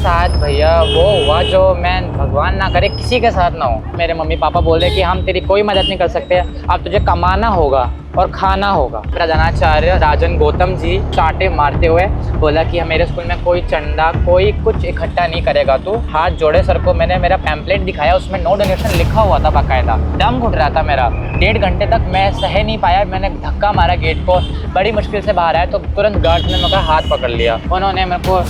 साथ भैया वो हुआ जो मैं भगवान ना करे किसी के साथ ना हो। मेरे मम्मी पापा बोल रहे कि हम तेरी कोई मदद नहीं कर सकते, अब तुझे कमाना होगा और खाना होगा। प्रधानाचार्य राजन गौतम जी चांटे मारते हुए बोला कि मेरे स्कूल में कोई चंदा कोई कुछ इकट्ठा नहीं करेगा। तू हाथ जोड़े सर को। मैंने मेरा पैम्पलेट दिखाया, उसमें नो डोनेशन लिखा हुआ था बाकायदा। दम घुट रहा था मेरा। 1.5 घंटे तक मैं सह नहीं पाया। मैंने धक्का मारा गेट को, बड़ी मुश्किल से बाहर आया तो तुरंत गार्ड ने मेरा हाथ पकड़ लिया। उन्होंने मेरे को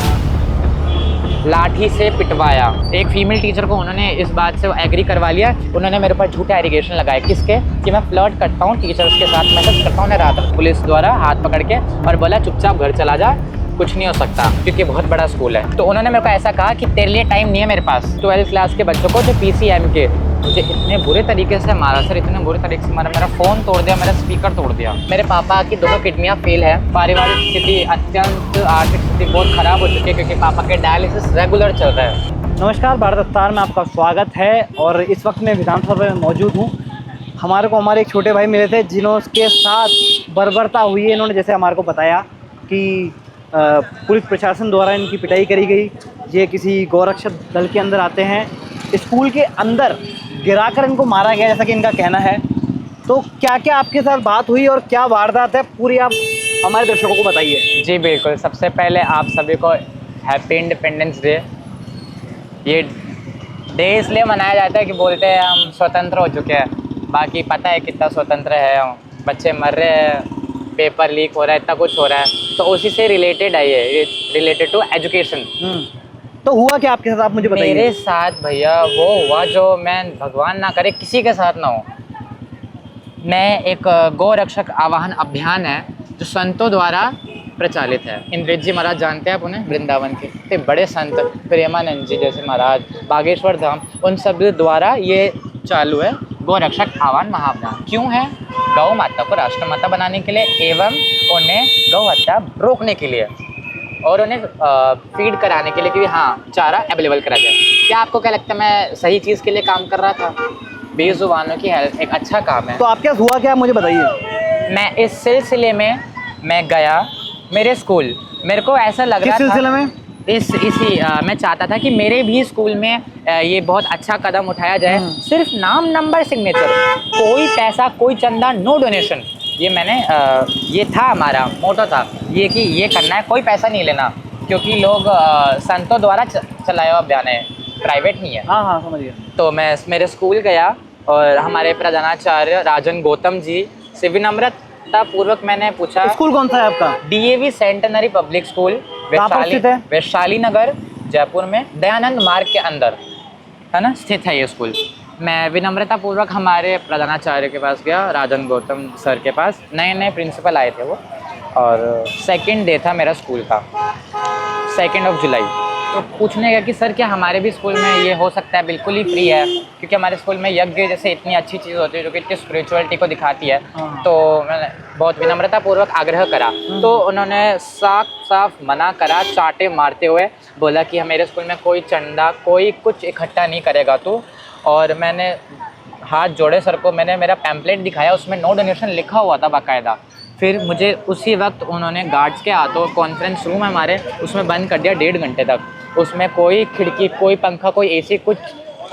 लाठी से पिटवाया। एक फीमेल टीचर को उन्होंने इस बात से एग्री करवा लिया। उन्होंने मेरे ऊपर झूठे एलिगेशन लगाए। किसके? कि मैं फ्लर्ट करता हूँ टीचर्स के साथ, मैसेज करता हूँ उन्हें रात। पुलिस द्वारा हाथ पकड़ के और बोला चुपचाप घर चला जा, कुछ नहीं हो सकता क्योंकि बहुत बड़ा स्कूल है। तो उन्होंने मेरे को ऐसा कहा कि तेरे लिए टाइम नहीं है मेरे पास। 12th क्लास के बच्चों को जो PCM के मुझे इतने बुरे तरीके से मारा सर, इतने बुरे तरीके से मारा। मेरा फ़ोन तोड़ दिया, मेरा स्पीकर तोड़ दिया। मेरे पापा की दोनों किडनियाँ फेल है। पारिवारिक स्थिति अत्यंत, आर्थिक स्थिति बहुत ख़राब हो चुकी है क्योंकि पापा के डायलिसिस रेगुलर चल रहा है। नमस्कार, भारत अवतार में आपका स्वागत है। और इस वक्त मैं विधानसभा में मौजूद हूँ। हमारे एक छोटे भाई मिले थे जिन्होंने साथ बर्बरता हुई है। इन्होंने जैसे हमारे को बताया कि पुलिस प्रशासन द्वारा इनकी पिटाई करी गई। ये किसी गौरक्षक दल के अंदर आते हैं, स्कूल के अंदर गिराकर इनको मारा गया जैसा कि इनका कहना है। तो क्या क्या आपके साथ बात हुई और क्या वारदात है, पूरी आप हमारे दर्शकों को बताइए। जी बिल्कुल। सबसे पहले आप सभी को हैप्पी इंडिपेंडेंस डे। ये डे इसलिए मनाया जाता है कि बोलते हैं हम स्वतंत्र हो चुके हैं। बाकी पता है कितना स्वतंत्र है हम। बच्चे मर रहे हैं, पेपर लीक हो रहा है, इतना कुछ हो रहा है। तो उसी से रिलेटेड है ये रिलेटेड टू एजुकेशन। तो हुआ क्या आपके साथ, आप मुझे बताइए। मेरे साथ भैया वो हुआ जो मैं भगवान ना करे किसी के साथ ना हो। मैं एक गौ रक्षक आवाहन अभियान है जो संतों द्वारा प्रचालित है। इंद्रेश जी महाराज जानते हैं आप उन्हें, वृंदावन के बड़े संत, प्रेमानंद जी जैसे महाराज, बागेश्वर धाम, उन सब द्वारा ये चालू है गौ रक्षक आह्वान महाअभियान। क्यों है? गौ माता को राष्ट्रमाता बनाने के लिए एवं उन्हें गौ हत्या रोकने के लिए और उन्हें फीड कराने के लिए कि हाँ चारा अवेलेबल करा जाए। क्या आपको क्या लगता है मैं सही चीज़ के लिए काम कर रहा था? बेजुबानों की हेल्प एक अच्छा काम है। तो आपके साथ हुआ क्या, मुझे बताइए। मैं इस सिलसिले में मैं गया मेरे स्कूल। मेरे को ऐसा लग रहा था, किस सिलसिले में? मैं चाहता था कि मेरे भी स्कूल में ये बहुत अच्छा कदम उठाया जाए। सिर्फ नाम, नंबर, सिग्नेचर, कोई पैसा, कोई चंदा, नो डोनेशन। ये मैंने ये था हमारा मोटो था ये कि ये करना है, कोई पैसा नहीं लेना क्योंकि लोग संतों द्वारा चलाया हुआ अभियान है, प्राइवेट नहीं है। हाँ समझ गया। तो मैं मेरे स्कूल गया और हमारे प्रधानाचार्य राजन गौतम जी से विनम्रता पूर्वक मैंने पूछा। स्कूल कौन सा है आपका? DAV centenary public school, Vaishali Nagar, Jaipur में, दयानंद मार्ग के अंदर है ना स्थित है ये स्कूल। मैं विनम्रता पूर्वक हमारे प्रधानाचार्य के पास गया, राजन गौतम सर के पास। नए प्रिंसिपल आए थे वो, और सेकंड डे था मेरा स्कूल का, 2 जुलाई। तो पूछने गया कि सर क्या हमारे भी स्कूल में ये हो सकता है? बिल्कुल ही फ्री है क्योंकि हमारे स्कूल में यज्ञ जैसे इतनी अच्छी चीज़ होती है जो कि इतनी स्पिरिचुअलिटी को दिखाती है। तो मैंने बहुत विनम्रतापूर्वक आग्रह करा तो उन्होंने साफ मना करा, चांटे मारते हुए बोला कि मेरे स्कूल में कोई चंदा कोई कुछ इकट्ठा नहीं करेगा तू। और मैंने हाथ जोड़े सर को। मैंने मेरा पैम्पलेट दिखाया, उसमें नो डोनेशन लिखा हुआ था बाकायदा। फिर मुझे उसी वक्त उन्होंने गार्ड्स के हाथों, कॉन्फ्रेंस रूम है हमारे, उसमें बंद कर दिया 1.5 घंटे तक। उसमें कोई खिड़की, कोई पंखा, कोई AC कुछ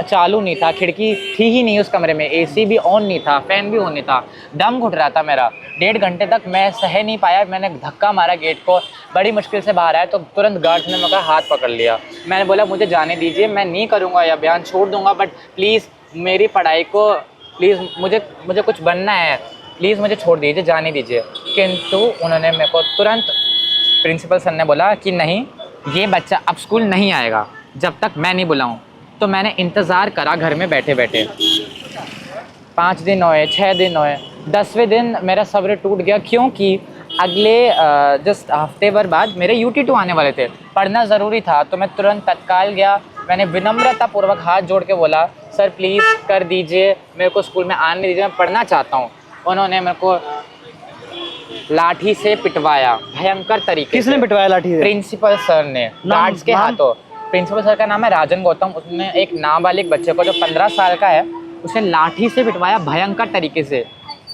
चालू नहीं था। खिड़की थी ही नहीं उस कमरे में, AC भी ऑन नहीं था, फ़ैन भी ऑन नहीं था। दम घुट रहा था मेरा। 1.5 घंटे तक मैं सह नहीं पाया। मैंने धक्का मारा गेट को, बड़ी मुश्किल से बाहर आया तो तुरंत गार्ड्स ने मेरा हाथ पकड़ लिया। मैंने बोला मुझे जाने दीजिए, मैं नहीं करूँगा ये अभियान, छोड़ दूँगा, बट प्लीज़ मेरी पढ़ाई को, प्लीज़ मुझे कुछ बनना है, प्लीज़ मुझे छोड़ दीजिए, जाने दीजिए। किंतु उन्होंने मेरे को तुरंत, प्रिंसिपल सर ने बोला कि नहीं, ये बच्चा अब स्कूल नहीं आएगा जब तक मैं नहीं बुलाऊं। तो मैंने इंतज़ार करा घर में बैठे बैठे। 5 दिन हुए, 6 दिन हुए, 10वें दिन मेरा सब्र टूट गया क्योंकि अगले जस्ट हफ्ते भर बाद मेरे UT2 आने वाले थे। पढ़ना ज़रूरी था तो मैं तुरंत तत्काल गया। मैंने विनम्रतापूर्वक हाथ जोड़ के बोला सर प्लीज़ कर दीजिए, मेरे को स्कूल में आने दीजिए, मैं पढ़ना चाहता हूँ। उन्होंने मेरे को लाठी से पिटवाया भयंकर तरीके से। किसने पिटवाया लाठी से? प्रिंसिपल सर ने, गार्ड्स के हाथों। प्रिंसिपल सर का नाम है राजन गौतम। उसने एक नाबालिग बच्चे को जो 15 साल का है, उसे लाठी से पिटवाया भयंकर तरीके से।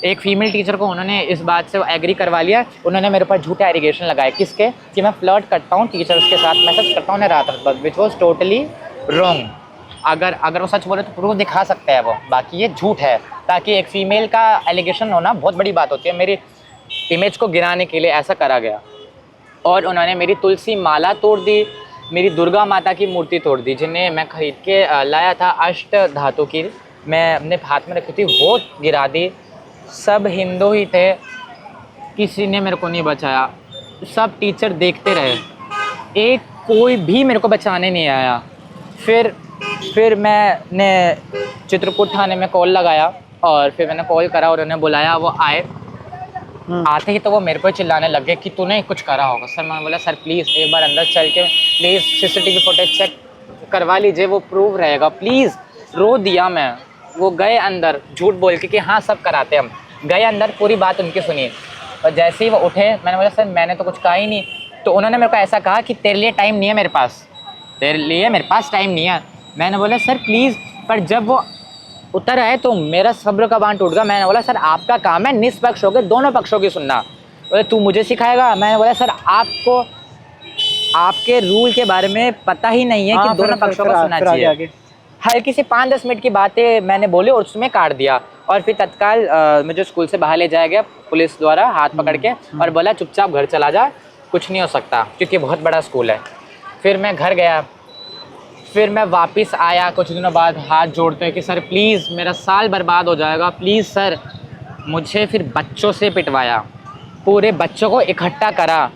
एक फीमेल टीचर को उन्होंने इस बात से एग्री करवा लिया, उन्होंने मेरे ऊपर झूठे एलिगेशन लगाए, किसके, कि मैं फ्लर्ट करता हूँ टीचर्स के साथ, मैसेज करता हूँ रात रात, विच वॉज टोटली रॉन्ग। अगर वो सच बोले तो प्रूफ दिखा सकते हैं वो, बाकी ये झूठ है, ताकि एक फ़ीमेल का एलिगेशन होना बहुत बड़ी बात होती है। मेरी इमेज को गिराने के लिए ऐसा करा गया। और उन्होंने मेरी तुलसी माला तोड़ दी, मेरी दुर्गा माता की मूर्ति तोड़ दी, जिन्हें मैं ख़रीद के लाया था अष्ट धातु की, मैं अपने हाथ में रखी थी, वो गिरा दी। सब हिंदू ही थे, किसी ने मेरे को नहीं बचाया, सब टीचर देखते रहे, एक कोई भी मेरे को बचाने नहीं आया। फिर मैंने चित्रकूट थाने में कॉल लगाया, और फिर मैंने कॉल करा और उन्हें बुलाया, वो आए। आते ही तो वो मेरे को चिल्लाने लग गए कि तूने कुछ करा होगा। सर मैंने बोला सर प्लीज़ एक बार अंदर चल के प्लीज़ सीसीटीवी फुटेज चेक करवा लीजिए, वो प्रूफ रहेगा प्लीज़। रो दिया मैं। वो गए अंदर झूठ बोल के कि हाँ सब कराते हम, गए अंदर, पूरी बात उनकी सुनी, और जैसे ही वो उठे मैंने बोला सर मैंने तो कुछ कहा ही नहीं। तो उन्होंने मेरे को ऐसा कहा कि तेरे लिए टाइम नहीं है मेरे पास, तेरे लिए मेरे पास टाइम नहीं है। मैंने बोला सर प्लीज़, पर जब वो उतर आए तो मेरा सब्र का बांध टूट गया। मैंने बोला सर आपका काम है निष्पक्ष होकर दोनों पक्षों की सुनना। बोले तू मुझे सिखाएगा? मैंने बोला सर आपको आपके रूल के बारे में पता ही नहीं है कि दोनों पक्षों को सुनना चाहिए। हल्की सी 5-10 मिनट की बातें मैंने बोले और उसमें काट दिया, और फिर तत्काल मुझे स्कूल से बाहर ले जाया गया पुलिस द्वारा हाथ पकड़ के, और बोला चुपचाप घर चला जा, कुछ नहीं हो सकता, क्योंकि बहुत बड़ा स्कूल है। फिर मैं घर गया, फिर मैं वापस आया कुछ दिनों बाद हाथ जोड़ते हैं कि सर प्लीज़ मेरा साल बर्बाद हो जाएगा, प्लीज़ सर। मुझे फिर बच्चों से पिटवाया, पूरे बच्चों को इकट्ठा करा,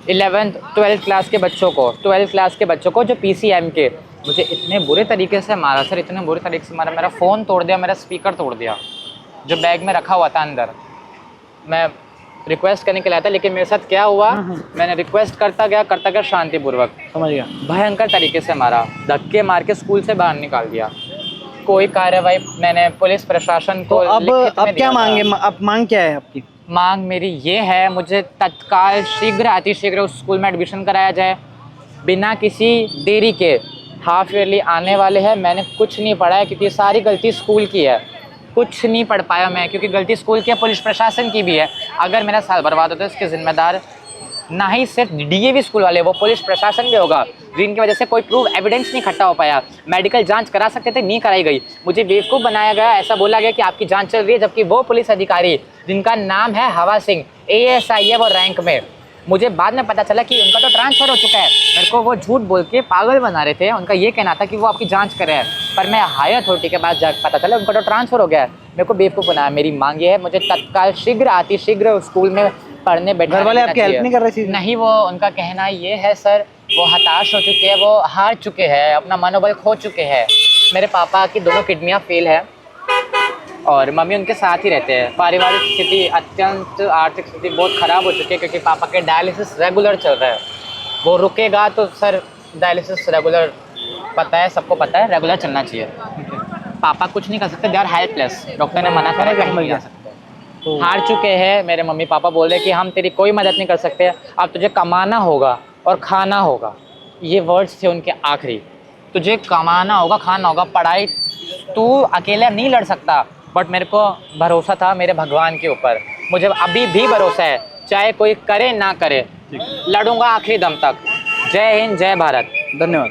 11th 12th क्लास के बच्चों को, 12th क्लास के बच्चों को जो PCM के, मुझे इतने बुरे तरीके से मारा सर, इतने बुरे तरीके से मारा, मेरा फ़ोन तोड़ दिया, मेरा स्पीकर तोड़ दिया जो बैग में रखा हुआ था अंदर। मैं रिक्वेस्ट करने के लिए आया था, लेकिन मेरे साथ क्या हुआ, मैंने रिक्वेस्ट करता गया शांतिपूर्वक, समझ गया, भयंकर तरीके से मारा, धक्के मार के स्कूल से बाहर निकाल दिया। कोई कार्रवाई मैंने पुलिस प्रशासन को अब क्या मांगे, अब मांग क्या है आपकी? मांग मेरी ये है, मुझे तत्काल शीघ्र अतिशीघ्र उस स्कूल में एडमिशन कराया जाए, बिना किसी देरी के। हाफ ईयरली आने वाले हैं, मैंने कुछ नहीं पढ़ा है, क्योंकि सारी गलती स्कूल की है, कुछ नहीं पढ़ पाया मैं, क्योंकि गलती स्कूल की है, पुलिस प्रशासन की भी है। अगर मेरा साल बर्बाद होता है इसके ज़िम्मेदार ना ही सिर्फ DAV स्कूल वाले, वो पुलिस प्रशासन भी होगा, जिनकी वजह से कोई प्रूफ एविडेंस नहीं इकट्ठा हो पाया। मेडिकल जांच करा सकते थे, नहीं कराई गई, मुझे बेवकूफ़ बनाया गया, ऐसा बोला गया कि आपकी जांच चल रही है, जबकि वो पुलिस अधिकारी जिनका नाम है हवा सिंह, ASI है वो रैंक में, मुझे बाद में पता चला कि उनका तो ट्रांसफ़र हो चुका है। मेरे को वो झूठ बोल के पागल बना रहे थे, उनका ये कहना था कि वो आपकी जांच कर रहे हैं, पर मैं हायर अथॉरिटी के पास जाकर पता चला उनका तो ट्रांसफ़र हो गया है। मेरे को बेवकूफ़ बनाया। मेरी मांग ये है, मुझे तत्काल शीघ्र अतिशीघ्र स्कूल में पढ़ने बैठने। घर वाले आपकी हेल्प नहीं कर रहे थे? नहीं, वो उनका कहना ये है सर, वो हताश हो चुके हैं, वो हार चुके हैं, अपना मनोबल खो चुके हैं। मेरे पापा की दोनों किडनियाँ फेल है और मम्मी उनके साथ ही रहते हैं। पारिवारिक स्थिति अत्यंत, आर्थिक स्थिति बहुत ख़राब हो चुकी है, क्योंकि पापा के डायलिसिस रेगुलर चल रहा है। वो रुकेगा तो सर डायलिसिस रेगुलर, पता है, सबको पता है, रेगुलर चलना चाहिए। पापा कुछ नहीं कर सकते, दे आर हेल्पलेस, डॉक्टर ने मना करा कहीं नहीं जा सकते, हार चुके हैं। मेरे मम्मी पापा बोल रहे कि हम तेरी कोई मदद नहीं कर सकते, अब तुझे कमाना होगा और खाना होगा। ये वर्ड्स थे उनके आखिरी, तुझे कमाना होगा, खाना होगा, पढ़ाई तू अकेले नहीं लड़ सकता। बट मेरे को भरोसा था मेरे भगवान के ऊपर, मुझे अभी भी भरोसा है, चाहे कोई करे ना करे, लड़ूंगा आखिरी दम तक। जय हिंद, जय भारत। धन्यवाद।